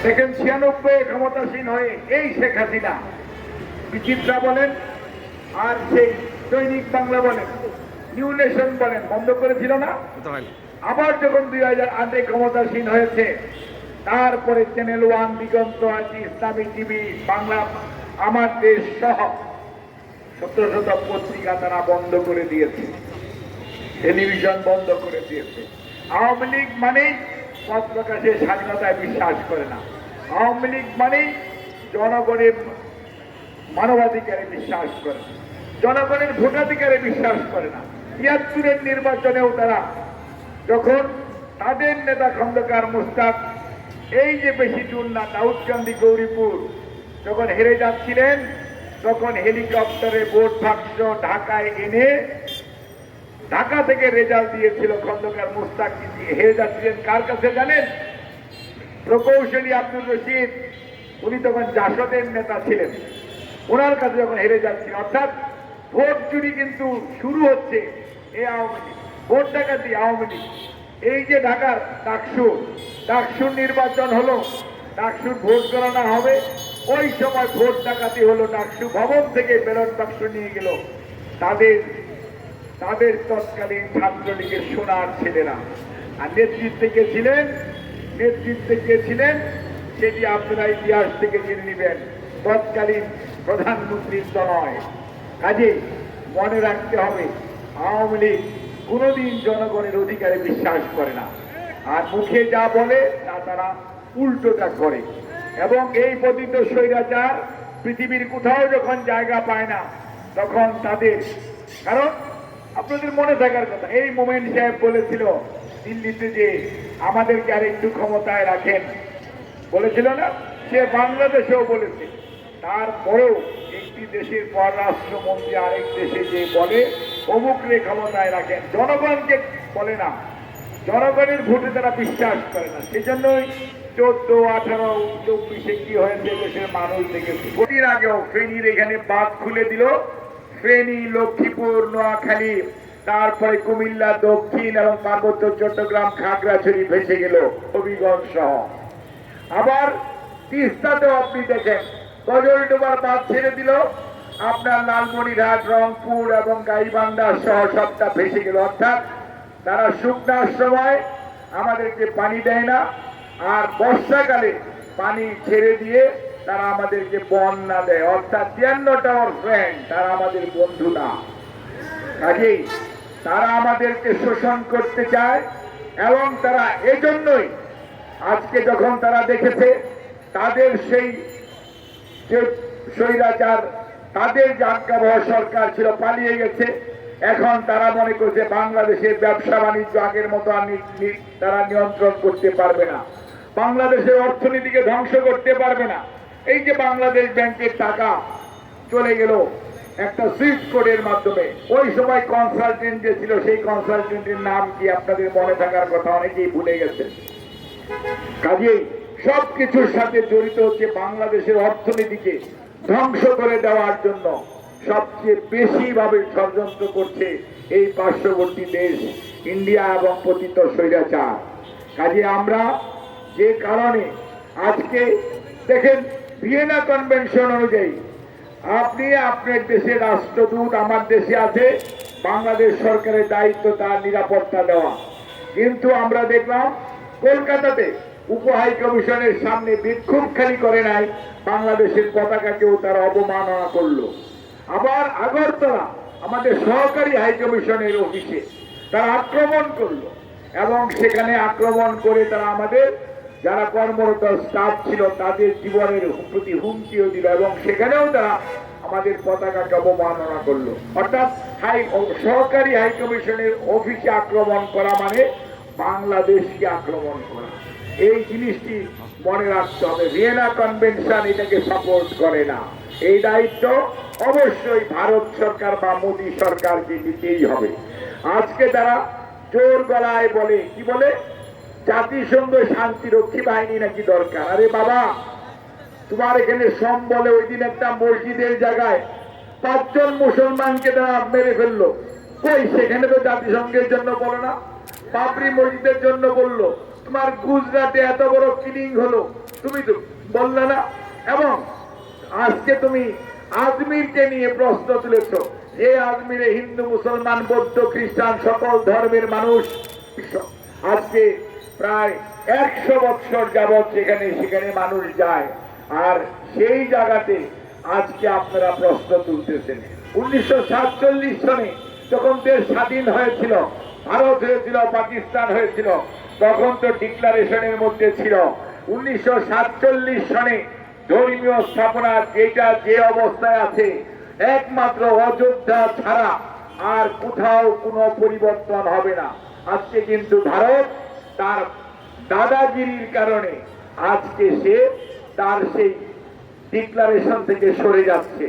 Second 96 ক্ষমতাসীন হয়ে এই শেখ হাসিনা বিচিত্রা বলেন আর সেই দৈনিক বাংলা বলেন নিউ নেশন বলেন বন্ধ করেছিল না। আবার যখন 2008 ক্ষমতাসীন হয়েছে তারপরে চ্যানেল 1, দিগন্ত, আজি, ইসলামী টিভি, বাংলা, আমার দেশ সহ শত শত পত্রিকা তারা বন্ধ করে দিয়েছে, টেলিভিশন বন্ধ করে দিয়েছে। আওয়ামী লীগ মানেই পথ প্রকাশের স্বাধীনতায় বিশ্বাস করে না। আওয়ামী লীগ মানেই জনগণের মানবাধিকারে বিশ্বাস করে না, জনগণের ভোটাধিকারে বিশ্বাস করে না। ৭৩-এর নির্বাচনেও তারা যখন তাদের নেতা খন্দকার মুস্তাক এই যে বেশি দূর না দাউদকান্দি গৌরীপুর যখন হেরে যাচ্ছিলেন তখন হেলিকপ্টারে ভোট বাক্স ঢাকায় এনে ঢাকা থেকে রেজাল্ট দিয়েছিল খন্দকার মুস্তাক। হেরে যাচ্ছিলেন কার কাছে জানেন? প্রকৌশলী আব্দুর রশিদ, উনি তখন জাসদের নেতা ছিলেন, ওনার কাছে যখন হেরে যাচ্ছিল। অর্থাৎ ভোট চুরি কিন্তু শুরু হচ্ছে এই আওয়ামী লীগ, ভোট ডাকাতি আওয়ামী লীগ। এই যে ঢাকার ডাকসুর নির্বাচন হলো, ডাকসুর ভোট গণনা হবে, ওই সময় ভোট ডাকাতি হলো। ডাকসু ভবন থেকে ব্যালট বাক্স নিয়ে গেল তাদের তৎকালীন ছাত্রলীগের সোনার ছেলেরা। আর নেতৃত্বে কে ছিলেন সেটি আপনারা ইতিহাস থেকে জেনে নেবেন, তৎকালীন প্রধানমন্ত্রীর নয়। কাজে মনে রাখতে হবে আওয়ামী লীগ কোনোদিন জনগণের অধিকারে বিশ্বাস করে না, আর মুখে যা বলে তা তারা উল্টোটা করে। এবং এই পতিত স্বৈরাচার পৃথিবীর কোথাও যখন জায়গা পায় না তখন তাদের, কারণ আপনাদের মনে থাকার কথা, এই মোমেন্ট সাহেব বলেছিল দিল্লিতে যে আমাদেরকে আর একটু ক্ষমতায় রাখেন, বলেছিল না? সে বাংলাদেশেও বলেছে। তারপরেও একটি দেশের পররাষ্ট্রমন্ত্রী আরেক দেশে যে বলে অমুকরে ক্ষমতায় রাখেন, জনগণকে বলে না, জনগণের ভোটে তারা বিশ্বাস করে না। সেজন্যই 14, 18, 24-এ কি হয়েছে দেশের মানুষ দেখেছে। ভোটের আগেও ফেনীর এখানে বাঁধ খুলে দিল, ফেনী, লক্ষ্মীপুর, নোয়াখালী, তারপরে কুমিল্লা দক্ষিণ এবং পার্বত্য চট্টগ্রাম, খাগড়াছড়ি ভেসে গেল হবিগঞ্জ সহ। আবার তিস্তাতেও আপনি দেখেন গজলডোবার বাঁধ ছেড়ে দিল, আপনার লালমনিরহাট, রংপুর এবং গাইবান্ধা সহ সবটা ভেসে গেল। অর্থাৎ তারা শুকনার সময় আমাদেরকে পানি দেয় না, আর বর্ষাকালে পানি ছেড়ে দিয়ে তারা আমাদেরকে বন্যা দেয়। অর্থাৎ 53টা ফ্রেন্ড, তারা আমাদের বন্ধু না। কাজেই তারা আমাদেরকে শোষণ করতে চায় এবং তারা এজন্যই আজকে যখন তারা দেখেছে তাদের সেই যে স্বৈরাচার, তাদের যে আজ্ঞাবহ সরকার ছিল পালিয়ে গেছে, এখন তারা মনে করছে বাংলাদেশের ব্যবসা বাণিজ্য আগের মতো আর তারা নিয়ন্ত্রণ করতে পারবে না, বাংলাদেশের অর্থনীতিকে ধ্বংস করতে পারবে না। এই যে বাংলাদেশ ব্যাংকের টাকা চলে গেল একটা সুইফট কোডের মাধ্যমে, ওই সময় কনসালটেন্ট যে ছিল সেই কনসালটেন্টের নাম কি আপনাদের মনে থাকার কথা, অনেকেই ভুলে গেছেন। কাজেই সবকিছুর সাথে জড়িত হচ্ছে বাংলাদেশের অর্থনীতিকে ধ্বংস করে দেওয়ার জন্য সবচেয়ে বেশি ভাবে ষড়যন্ত্র করছে এই পার্শ্ববর্তী দেশ ইন্ডিয়া এবং পতিত স্বৈরাচার। কাজে আমরা যে কারণে আজকে দেখেন ভিয়েনা কনভেনশন অনুযায়ী আপনি আপনার দেশের রাষ্ট্রদূত আমার দেশে আছে, বাংলাদেশ সরকারের দায়িত্ব তার নিরাপত্তা দেওয়া। কিন্তু আমরা দেখলাম কলকাতাতে উপ হাই কমিশনের সামনে বিক্ষোভ খালি করে নাই, বাংলাদেশের পতাকাকেও তারা অবমাননা করলো। আবার আগরতলা আমাদের সহকারী হাই কমিশনের অফিসে তারা আক্রমণ করলো এবং সেখানে আক্রমণ করে তারা আমাদের যারা কর্মরত স্টাফ ছিল তাদের জীবনের প্রতি হুমকিও দিল এবং সেখানেও তারা আমাদের পতাকাকে অবমাননা করলো। অর্থাৎ সহকারী হাই কমিশনের অফিসে আক্রমণ করা মানে বাংলাদেশকে আক্রমণ করা। এই জিনিসটি মনে রাখতে হবে। ভিয়েনা কনভেনশন এটাকে সাপোর্ট করে না। এই দায়িত্ব অবশ্যই ভারত সরকার বা মোদী সরকারকে নিতেই হবে। আজকে তারা জোর গলায় বলে, কি বলে, জাতিসংঘ শান্তিরক্ষী বাহিনী নাকি দরকার। আরে বাবা, তোমার এখানে সম বলে ওই দিন একটা মসজিদের জায়গায় 5 জন মুসলমানকে তারা মেরে ফেললো, কই সেখানে তো জাতিসংঘের জন্য বলো না, বাবরি মসজিদের জন্য বললো। তোমার গুজরাটে এত বড় কিলিং হলো, তুমি তো বললে না। এবং আজকে তুমি আজমিরকে নিয়ে প্রশ্ন তুলেছ, যে আজমিরে হিন্দু, মুসলমান, বৌদ্ধ, খ্রিস্টান সকল ধর্মের মানুষ আজকে প্রায় 100 বছর যাবৎ সেখানে মানুষ যায়, আর সেই জায়গাতে আজকে আপনারা প্রশ্ন তুলতেছেন। 1947 সনে যখন দেশ স্বাধীন হয়েছিল, ভারত হয়েছিল, পাকিস্তান হয়েছিল, তখন তো ডিক্লারেশনের মধ্যে ছিল 1947 সনে ধর্মীয় স্থাপনা যেটা যে অবস্থায় আছে, একমাত্র অযোধ্যা ছাড়া আর কোথাও কোনো পরিবর্তন হবে না। আজকে কিন্তু ভারত তার দাদাগিরির কারণে আজকে সে তার সেই ডিক্লারেশন থেকে সরে যাচ্ছে।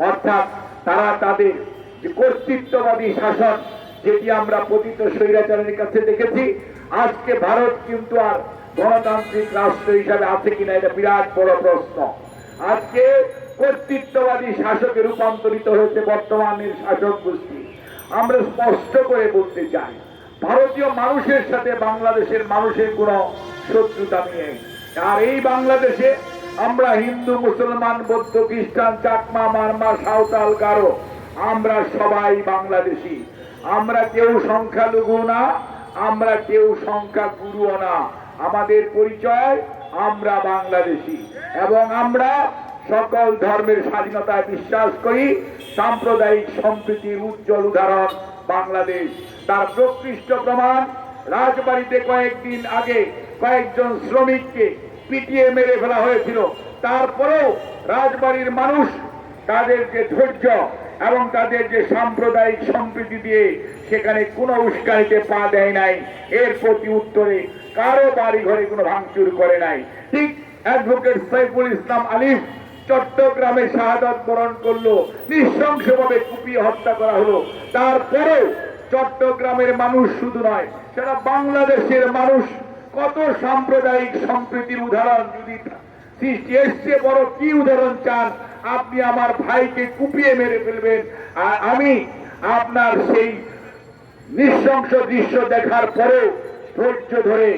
অর্থাৎ তারা তাদের যে কর্তৃত্ববাদী শাসন, যেটি আমরা পতিত স্বৈরাচারের কাছে দেখেছি, আজকে ভারত কিন্তু আর গণতান্ত্রিক রাষ্ট্র হিসাবে আছে কিনা এটা বিরাট বড় প্রশ্ন। আজকে কর্তৃত্ববাদী শাসকে রূপান্তরিত হয়েছে বর্তমানের শাসক গোষ্ঠী। আমরা স্পষ্ট করে বলতে চাই, ভারতীয় মানুষের সাথে বাংলাদেশের মানুষের কোনো শত্রুতা নেই। আর এই বাংলাদেশে আমরা হিন্দু, মুসলমান, বৌদ্ধ, খ্রিস্টান, চাকমা, মারমা, সাঁওতাল, গারো, আমরা সবাই বাংলাদেশি। আমরা কেউ সংখ্যালঘু না, আমরা কেউ সংখ্যাগুরুও না। আমাদের পরিচয় আমরা বাংলাদেশি, এবং আমরা সকল ধর্মের স্বাধীনতায় বিশ্বাস করি। সাম্প্রদায়িক সম্প্রীতির উজ্জ্বল উদাহরণ বাংলাদেশ। তার প্রকৃষ্ট প্রমাণ, রাজবাড়িতে কয়েকদিন আগে কয়েকজন শ্রমিককে পিটিয়ে মেরে ফেলা হয়েছিল, তারপরেও রাজবাড়ির মানুষ তাদের যে ধৈর্য এবং তাদের যে সাম্প্রদায়িক সম্প্রীতি দিয়ে সেখানে কোনো উস্কানিতে পা দেয় নাই। এর প্রতি উত্তরে কারো বাড়ি ঘরে কোনো ভাঙচুর করে নাই। ঠিক অ্যাডভোকেট সাইফুল ইসলাম আলিফ চট্টগ্রামে শাহাদাত বরণ করলো, নৃশংসভাবে কুপিয়ে হত্যা করা হলো। তারপরেও চট্টগ্রামের মানুষ শুধু নয়, সারা বাংলাদেশের মানুষ কত সাম্প্রদায়িক সম্প্রীতির উদাহরণ যদি সৃষ্টি, এসছে বড় কি উদাহরণ চান? আপনি আমার ভাইকে কুপিয়ে মেরে ফেলবেন, আর আমি আপনার সেই নৃশংস দৃশ্য দেখার পরেও ধৈর্য ধরে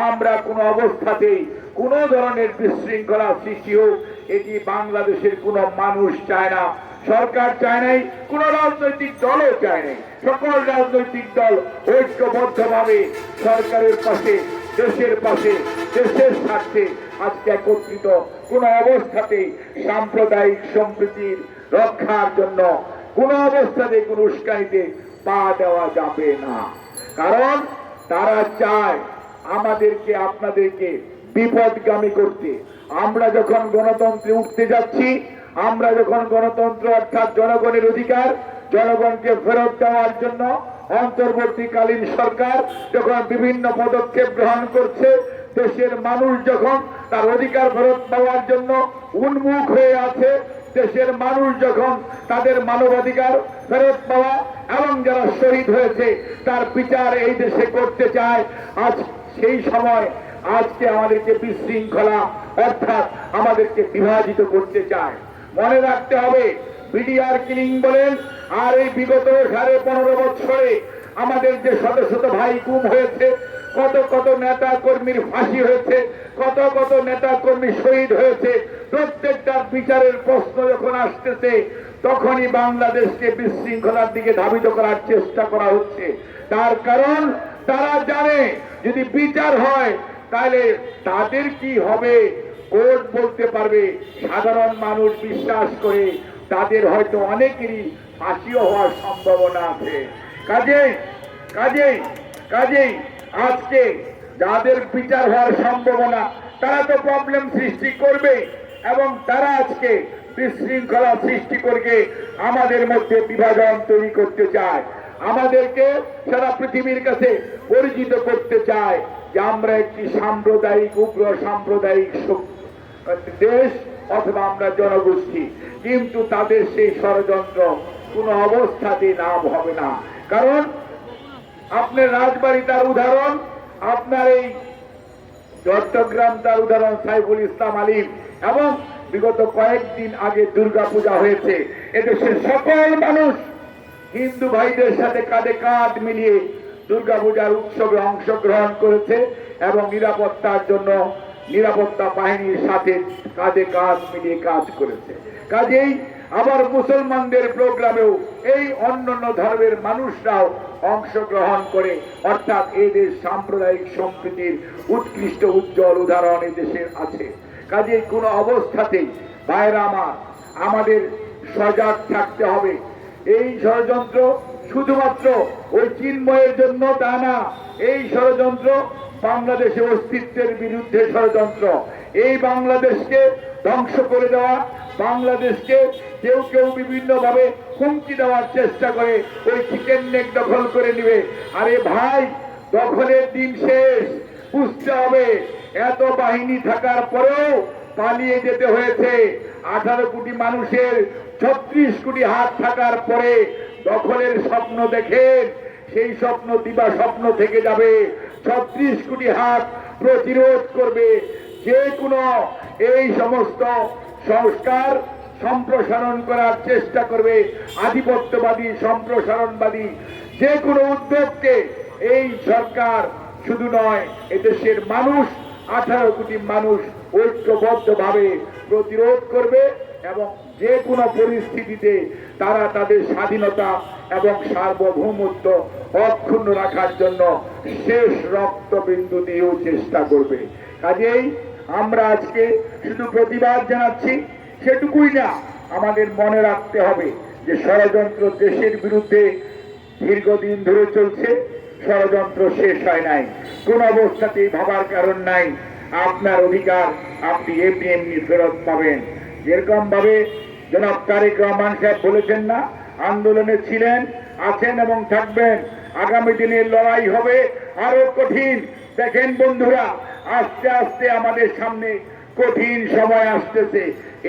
আমরা কোনো অবস্থাতেই কোনো ধরনের বিশৃঙ্খলা সৃষ্টি হোক, এটি বাংলাদেশের কোনো মানুষ চায় না, সরকার চায় নাই, কোন রাজনৈতিক দলও চায় নাই। সকল রাজনৈতিক দল ঐক্যবদ্ধভাবে সরকারের পাশে, দেশের পাশে, দেশের স্বার্থে আজকে একত্রিত। কোন অবস্থাতেই সাম্প্রদায়িক সম্প্রীতির রক্ষার জন্য কোন অবস্থাতে কোন উস্কানিতে পা দেওয়া যাবে না। কারণ তারা চায় আমাদেরকে, আপনাদেরকে বিপদগামী করতে। আমরা যখন গণতন্ত্রে উঠতে যাচ্ছি, আমরা যখন গণতন্ত্র অর্থাৎ জনগণের অধিকার জনগণকে ফেরত দেওয়ার জন্য অন্তর্বর্তীকালীন সরকার যখন বিভিন্ন পদক্ষেপ গ্রহণ করছে, দেশের মানুষ যখন তার অধিকার ফেরত পাওয়ার জন্য উন্মুখ হয়ে আছে, দেশের মানুষ যখন তাদের মানবাধিকার ফেরত পাওয়া এবং যারা শহীদ হয়েছে তার বিচার এই দেশে করতে চায়, আজ সেই সময় আজকে আমাদেরকে বিশৃঙ্খলা অর্থাৎ আমাদেরকে বিভাজিত করতে চায়। মনে রাখতে হবে, বিডিআর কিলিং বলেন, আর এই বিগত 15.5 বছরে আমাদের যে শত শত ভাই গুম হয়েছে, কত কত নেতা কর্মীর ফাঁসি হয়েছে, কত কত নেতা কর্মী শহীদ হয়েছে, প্রত্যেকটা বিচারের প্রশ্ন যখন আসতেছে তখনই বাংলাদেশকে বিশৃঙ্খলার দিকে ধাবিত করার চেষ্টা করা হচ্ছে। তার কারণ তারা জানে যদি বিচার হয় তাহলে তাদের কি হবে কোর্ট বলতে পারবে। সাধারণ মানুষ বিশ্বাস করে তাদের হয়তো অনেকেরই ফাঁসিও হওয়ার সম্ভাবনা আছে। কাজেই আজকে যাদের বিচার হওয়ার সম্ভাবনা তারা তো প্রবলেম সৃষ্টি করবে, এবং তারা আজকে বিশৃঙ্খলা সৃষ্টি করে আমাদের মধ্যে বিভাজন তৈরি করতে চায়, আমাদেরকে সারা পৃথিবীর কাছে পরিচিত করতে চায় যে আমরা একটি সাম্প্রদায়িক, উগ্র সাম্প্রদায়িক দেশ অথবা আমরা জনগোষ্ঠী। কিন্তু তাদের সেই ষড়যন্ত্র কোন অবস্থাতে নাম হবে না। কারণ আপনার রাজবাড়ী তার উদাহরণ, আপনার এই চট্টগ্রাম তার উদাহরণ সাইফুল ইসলাম আলিফ, এবং বিগত কয়েকদিন আগে দুর্গাপূজা হয়েছে। এদেশের সকল মানুষ হিন্দু ভাইদের সাথে কাঁধে কাঁধ মিলিয়ে দুর্গাপূজার উৎসবে অংশগ্রহণ করেছে। এবং নিরাপত্তার জন্য নিরাপত্তা বাহিনীর সাথে কাঁধে কাঁধ মিলিয়ে কাজ করেছে। কাজেই আবার মুসলমানদের প্রোগ্রামেও এই অন্যান্য ধর্মের মানুষরাও অংশগ্রহণ করে, অর্থাৎ এই দেশ সাম্প্রদায়িক সম্প্রীতির উৎকৃষ্ট উজ্জ্বল উদাহরণ এই দেশের আছে। কাজেই কোনো অবস্থাতেই ভাইরা আমাদের সজাগ থাকতে হবে। এই ষড়যন্ত্র শুধুমাত্র ওই চিন্ময়ের জন্য তা না, এই ষড়যন্ত্র বাংলাদেশের অস্তিত্বের বিরুদ্ধে ষড়যন্ত্র। এই বাংলাদেশকে ধ্বংস করে দেওয়া, বাংলাদেশকে কেউ কেউ বিভিন্ন ভাবে হুমকি দেওয়ার চেষ্টা করে ওই চিকেন নেক দখল করে নিবে। আরে ভাই, দখলের দিন শেষ, বুঝতে হবে। এত বাহিনী থাকার পরেও পালিয়ে যেতে হয়েছে। 18 কোটি মানুষের 36 কোটি হাত থাকার পরে দখলের স্বপ্ন দেখেন, সেই স্বপ্ন দিবা স্বপ্ন থেকে যাবে। 36 কোটি হাত প্রতিরোধ করবে যে কোনো এই সমস্ত সংস্কার সম্প্রসারণ করার চেষ্টা করবে, আধিপত্যবাদী সম্প্রসারণবাদী যে কোনো উদ্যোগকে এই সরকার শুধু নয়, এদেশের মানুষ 18 কোটি মানুষ ঐক্যবদ্ধভাবে প্রতিরোধ করবে এবং যে কোনো পরিস্থিতিতে তারা তাদের স্বাধীনতা এবং সার্বভৌমত্ব অক্ষুণ্ণ রাখার জন্য শেষ রক্তবিন্দু দিয়েও চেষ্টা করবে। কাজেই আমরা আজকে শুধু প্রতিবাদ জানাচ্ছি সেটুকুই না, আমাদের মনে রাখতে হবে যে ষড়যন্ত্র দেশের বিরুদ্ধে দীর্ঘদিন ধরে চলছে, ষড়যন্ত্র শেষ হয় নাই। কোন অবস্থাতেই ভাবার কারণ নাই আপনার অধিকার আপনি এমনি এমনি ফেরত পাবেন। যেরকম ভাবে জনাব তারেক রহমান সাহেব বলেছেন না, আন্দোলনে ছিলেন, আছেন এবং থাকবেন। আগামী দিনের লড়াই হবে আরো কঠিন। দেখেন বন্ধুরা, আস্তে আস্তে আমাদের সামনে কঠিন সময় আসতেছে।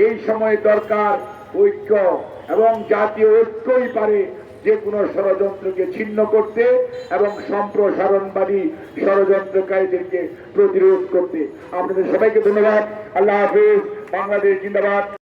এই সময় দরকার ঐক্য, এবং জাতীয় ঐক্যই পারে যে কোনো ষড়যন্ত্রকে ছিন্ন করতে এবং সম্প্রসারণবাদী ষড়যন্ত্রকারীদেরকে প্রতিরোধ করতে। আপনাদের সবাইকে ধন্যবাদ। আল্লাহ হাফেজ। বাংলাদেশ জিন্দাবাদ।